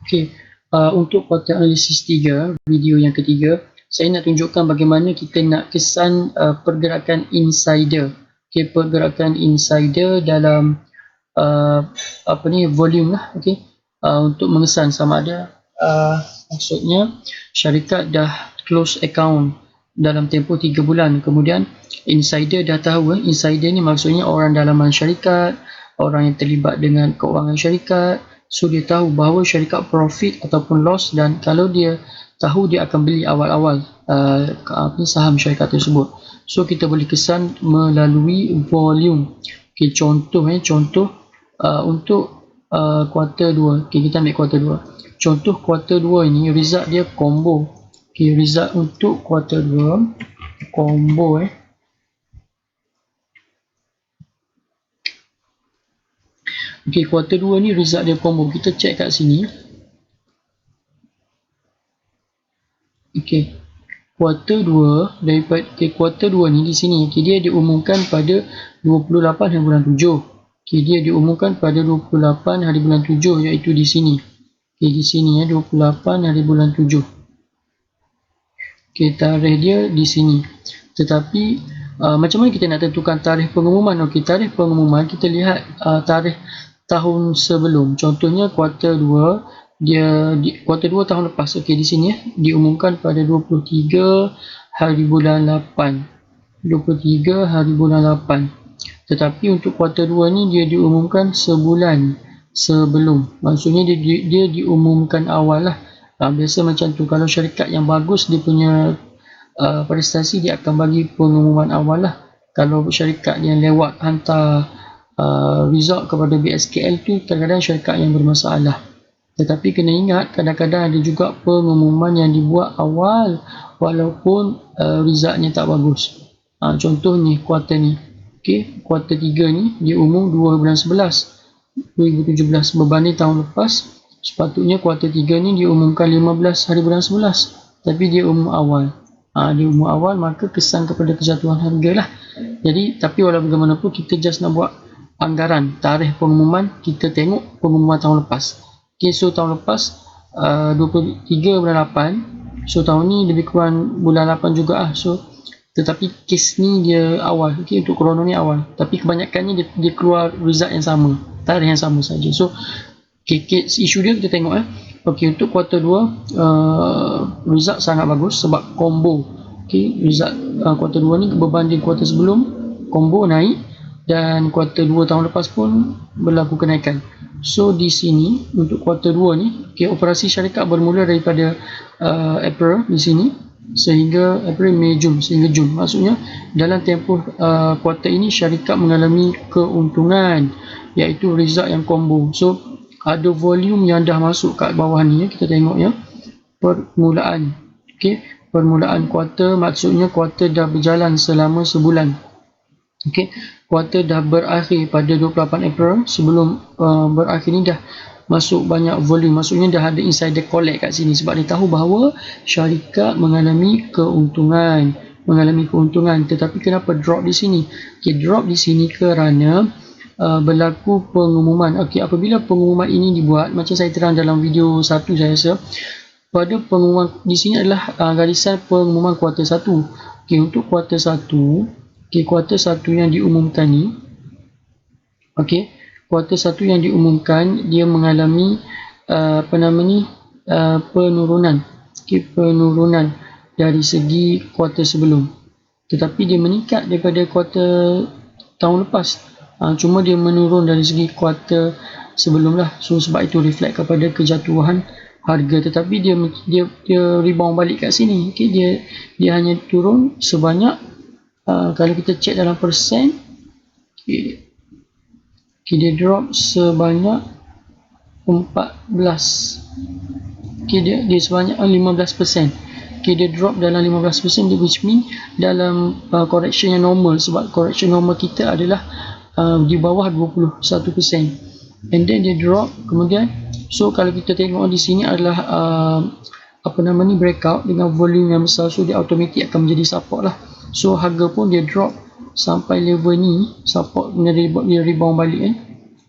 Okey, untuk kuartal analisis 3, video yang ketiga, saya nak tunjukkan bagaimana kita nak kesan pergerakan insider. Okey, pergerakan insider dalam volume lah. Okey, untuk mengesan sama ada maksudnya syarikat dah close account dalam tempoh 3 bulan, kemudian insider dah tahu. Insider ni maksudnya orang dalaman syarikat, orang yang terlibat dengan keuangan syarikat. So dia tahu bahawa syarikat profit ataupun loss, dan kalau dia tahu, dia akan beli awal-awal saham syarikat tersebut. So kita boleh kesan melalui volume. Okay, contoh untuk kuartal 2. Okay, kita ambil kuartal 2. Contoh kuartal 2 ini result dia combo. Okay, result untuk kuartal 2 combo Okay, kuartal 2 ni result dia combo. Kita check kat sini. Okay, kuartal 2 daripada kuartal 2 ni di sini, okay, dia diumumkan pada 28 hari bulan 7. Okay, dia diumumkan pada 28 hari bulan 7, iaitu di sini. Okay, di sini 28 hari bulan 7. Okay, tarikh dia di sini. Tetapi macam mana kita nak tentukan tarikh pengumuman? Okay, tarikh pengumuman kita lihat tarikh tahun sebelum. Contohnya kuartal 2, kuartal 2 tahun lepas. Okey, di sini diumumkan pada 23 hari bulan 8. 23 hari bulan 8. Tetapi untuk kuartal 2 ni dia diumumkan sebulan sebelum. Maksudnya dia diumumkan awal lah. Biasa macam tu. Kalau syarikat yang bagus, dia punya prestasi, dia akan bagi pengumuman awal lah. Kalau syarikat yang lewat hantar result kepada BSKL tu, kadang-kadang syarikat yang bermasalah. Tetapi kena ingat, kadang-kadang ada juga pengumuman yang dibuat awal walaupun resultnya tak bagus. Contoh ni kuartal ni. Okay, kuartal 3 ni dia umum 2 bulan 11 2017 berbanding tahun lepas. Sepatutnya kuartal 3 ni dia umumkan 15 hari bulan 11, tapi dia umum awal. Dia umum awal, maka kesan kepada kejatuhan harga lah. Jadi, tapi walau bagaimanapun, kita just nak buat anggaran tarikh pengumuman. Kita tengok pengumuman tahun lepas. Okay, so tahun lepas 23 bulan 8. So tahun ni lebih kurang bulan 8 juga lah. So tetapi kes ni dia awal. Okay, untuk corona ni awal, tapi kebanyakannya dia keluar result yang sama, tarikh yang sama saja. So okay, isu dia kita tengok Okay, untuk kuartal 2 result sangat bagus sebab combo. Okay, result kuartal 2 ni berbanding kuartal sebelum, combo naik, dan kuartal 2 tahun lepas pun berlaku kenaikan. So di sini untuk kuartal 2 ni, okay, operasi syarikat bermula daripada April di sini sehingga April, Mei, Jun, sehingga Jun. Maksudnya dalam tempoh kuartal ini syarikat mengalami keuntungan, iaitu result yang combo. So ada volume yang dah masuk kat bawah ni, kita tengok permulaan. Okay, permulaan kuartal, maksudnya kuartal dah berjalan selama sebulan. Okay, kuartal dah berakhir pada 28 April. Sebelum berakhir ni dah masuk banyak volume, maksudnya dah ada insider collect kat sini, sebab dia tahu bahawa syarikat mengalami keuntungan. Tetapi kenapa drop di sini? Okay, drop di sini kerana berlaku pengumuman. Okay, apabila pengumuman ini dibuat, macam saya terang dalam video 1 saya rasa, pada pengumuman di sini adalah garisan pengumuman kuartal 1. Okay, untuk kuartal 1, okay, kuartal 1 yang diumumkan ni, okay, kuartal 1 yang diumumkan dia mengalami penurunan. Okay, penurunan dari segi kuartal sebelum, tetapi dia meningkat daripada kuartal tahun lepas. Cuma dia menurun dari segi kuartal sebelum lah. So sebab itu reflect kepada kejatuhan harga, tetapi dia rebound balik kat sini. Okay, dia hanya turun sebanyak kalau kita check dalam persen, okay, dia drop sebanyak 14. Okay, dia sebanyak 15%. Okay, dia drop dalam 15%, which mean dalam correction yang normal, sebab correction normal kita adalah di bawah 21%, and then dia drop kemudian. So kalau kita tengok di sini adalah breakout dengan volume yang besar, so dia automatic akan menjadi support lah. So harga pun dia drop sampai level ni, support, dia rebound balik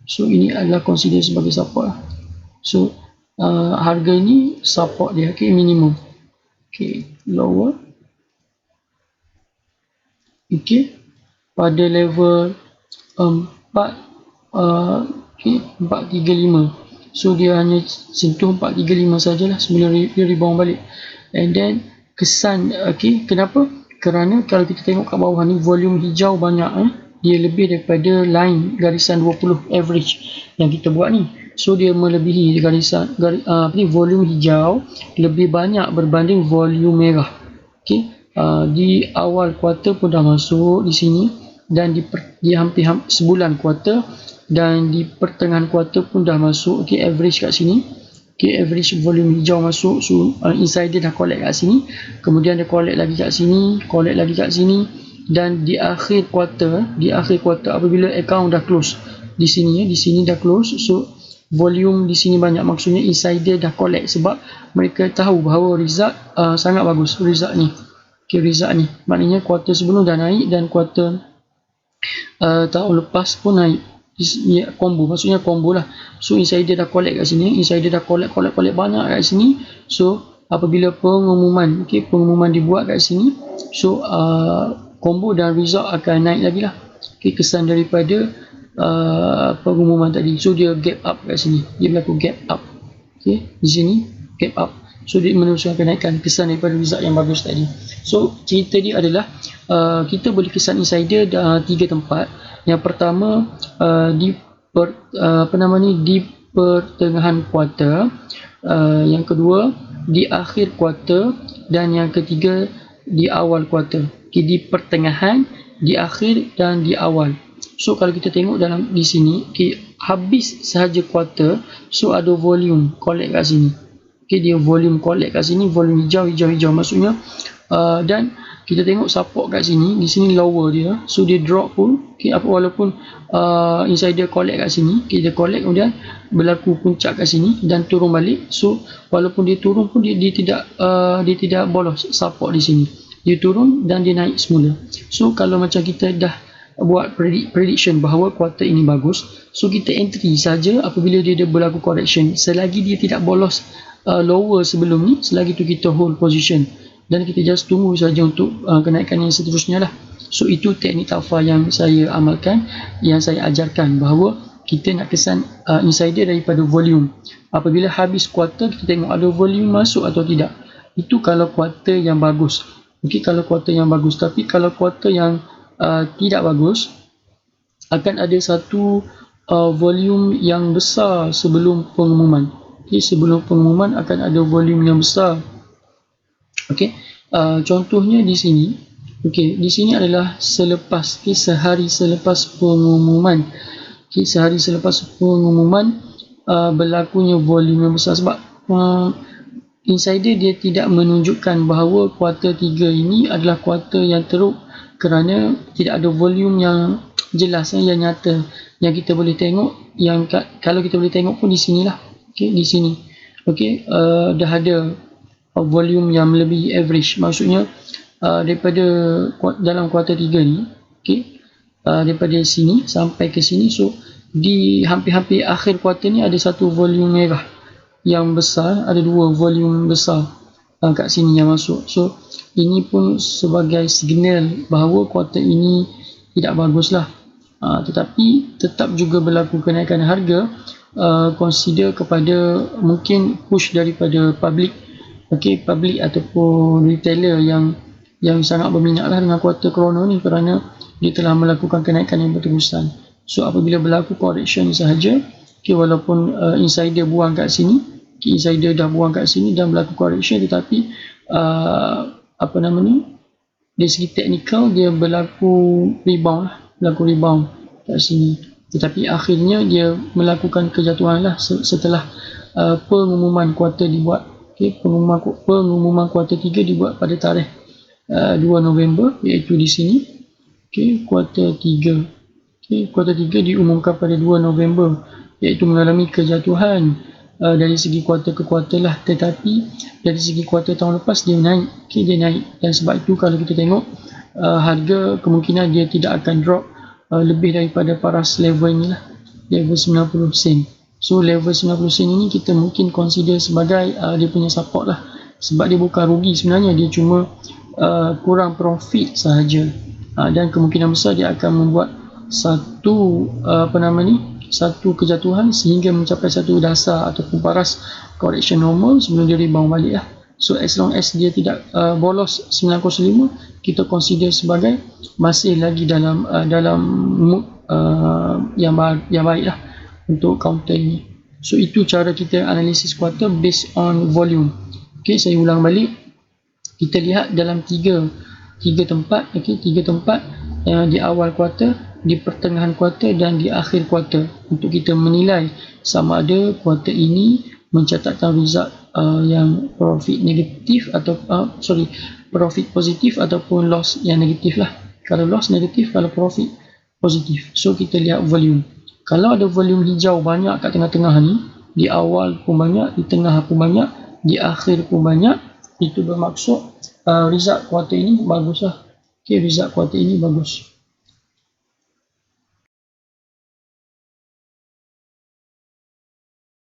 So ini adalah consider sebagai support lah. So harga ini support dia, okay, minimum, okay, lower, okay, pada level 4, okay, 435. So dia hanya sentuh 435 sajalah sebelum dia rebound balik. And then kesan, okay, kenapa? Kerana kalau kita tengok kat bawah ni volume hijau banyak, dia lebih daripada line garisan 20 average yang kita buat ni. So dia melebihi garisan volume hijau lebih banyak berbanding volume merah. Okay, di awal kuarter pun dah masuk di sini, dan di hampir sebulan kuarter, dan di pertengahan kuarter pun dah masuk. Okay, average kat sini, okay, average volume hijau masuk. So insider dah collect kat sini, kemudian dia collect lagi kat sini, collect lagi kat sini, dan di akhir kuarter apabila account dah close di sini, di sini dah close, so volume di sini banyak, maksudnya insider dah collect sebab mereka tahu bahawa result sangat bagus result ni. Okay, result ni maknanya kuarter sebelum dah naik, dan kuarter tahun lepas pun naik. Combo, maksudnya combo lah. So insider dah collect kat sini, insider dah collect banyak kat sini. So apabila pengumuman, okay, pengumuman dibuat kat sini, so combo dan result akan naik lagi lah. Okay, kesan daripada pengumuman tadi. So dia gap up kat sini, dia berlaku gap up. Okay, di sini gap up. So dia meneruskan kenaikan kesan daripada result yang bagus tadi. So cerita dia adalah kita boleh kesan insider 3 tempat. Yang pertama di pertengahan kuarter, yang kedua di akhir kuarter, dan yang ketiga di awal kuarter. Okay, di pertengahan, di akhir dan di awal. So kalau kita tengok dalam di sini, okay, habis sahaja kuarter, so ada volume collect kat sini. Okay, dia volume collect kat sini, volume hijau, maksudnya dan kita tengok support kat sini, di sini lower dia, so dia drop pun, okay, walaupun insider collect kat sini, okay, dia collect kemudian berlaku puncak kat sini dan turun balik. So walaupun dia turun pun dia tidak bolos support di sini, dia turun dan dia naik semula. So kalau macam kita dah buat prediction bahawa kuarter ini bagus, so kita entry saja apabila dia berlaku correction, selagi dia tidak bolos lower sebelum ni, selagi tu kita hold position, dan kita just tunggu saja untuk kenaikan yang seterusnya lah. So itu teknik tafa yang saya amalkan, yang saya ajarkan, bahawa kita nak kesan insider daripada volume. Apabila habis kuarter, kita tengok ada volume masuk atau tidak. Itu kalau kuarter yang bagus. Okay, kalau kuarter yang bagus. Tapi kalau kuarter yang tidak bagus, akan ada satu volume yang besar sebelum pengumuman. Okay, sebelum pengumuman akan ada volume yang besar. Okay, contohnya di sini. Okay, di sini adalah selepas, okay, sehari selepas pengumuman. Okay, sehari selepas pengumuman berlakunya volume yang besar, sebab insider dia tidak menunjukkan bahawa kuarter 3 ini adalah kuarter yang teruk, kerana tidak ada volume yang jelas, yang nyata, yang kita boleh tengok. Yang kalau kita boleh tengok pun di sinilah. Okay, di sini. Okay, dah ada volume yang melebihi average, maksudnya daripada dalam kuarter 3 ni, okay, daripada sini sampai ke sini, so di hampir-hampir akhir kuarter ni ada satu volume merah yang besar, ada 2 volume besar kat sini yang masuk. So ini pun sebagai signal bahawa kuarter ini tidak baguslah. Tetapi tetap juga berlaku kenaikan harga, consider kepada mungkin push daripada public, okay, public ataupun retailer yang sangat berminatlah dengan kuarter corona ni, kerana dia telah melakukan kenaikan yang berterusan. So apabila berlaku correction sahaja, okay, walaupun insider buang kat sini, okay, insider dah buang kat sini dan berlaku correction, tetapi dari segi teknikal dia berlaku rebound kat sini. Tetapi akhirnya dia melakukan kejatuhan lah setelah pengumuman kuarter dibuat. Okay, pengumuman kuarter 3 dibuat pada tarikh 2 November, iaitu di sini. Okay, kuarter 3. Okay, kuarter 3 diumumkan pada 2 November, iaitu mengalami kejatuhan dari segi kuarter ke kuarter lah. Tetapi dari segi kuarter tahun lepas dia naik. Okay, dia naik, dan sebab itu kalau kita tengok harga, kemungkinan dia tidak akan drop lebih daripada paras level ni lah, level 90 sen. So level 90 sen ini kita mungkin consider sebagai dia punya support lah, sebab dia bukan rugi sebenarnya, dia cuma kurang profit sahaja. Dan kemungkinan besar dia akan membuat satu satu kejatuhan sehingga mencapai satu dasar ataupun paras correction normal sebelum dia rebound balik lah. So as long as dia tidak bolos 905, kita consider sebagai masih lagi dalam mood yang baik lah untuk counter ini. So itu cara kita analisis kuartal based on volume. Okay, saya ulang balik, kita lihat dalam tiga tempat, tiga tempat di awal kuartal, di pertengahan kuartal dan di akhir kuartal, untuk kita menilai sama ada kuartal ini mencatatkan result yang profit negatif atau profit positif ataupun loss yang negatif lah. Kalau loss negatif, kalau profit positif. So kita lihat volume. Kalau ada volume hijau banyak kat tengah-tengah ni, di awal pun banyak, di tengah pun banyak, di akhir pun banyak, itu bermaksud result kuartal ini bagus lah. Okay, result kuartal ini bagus.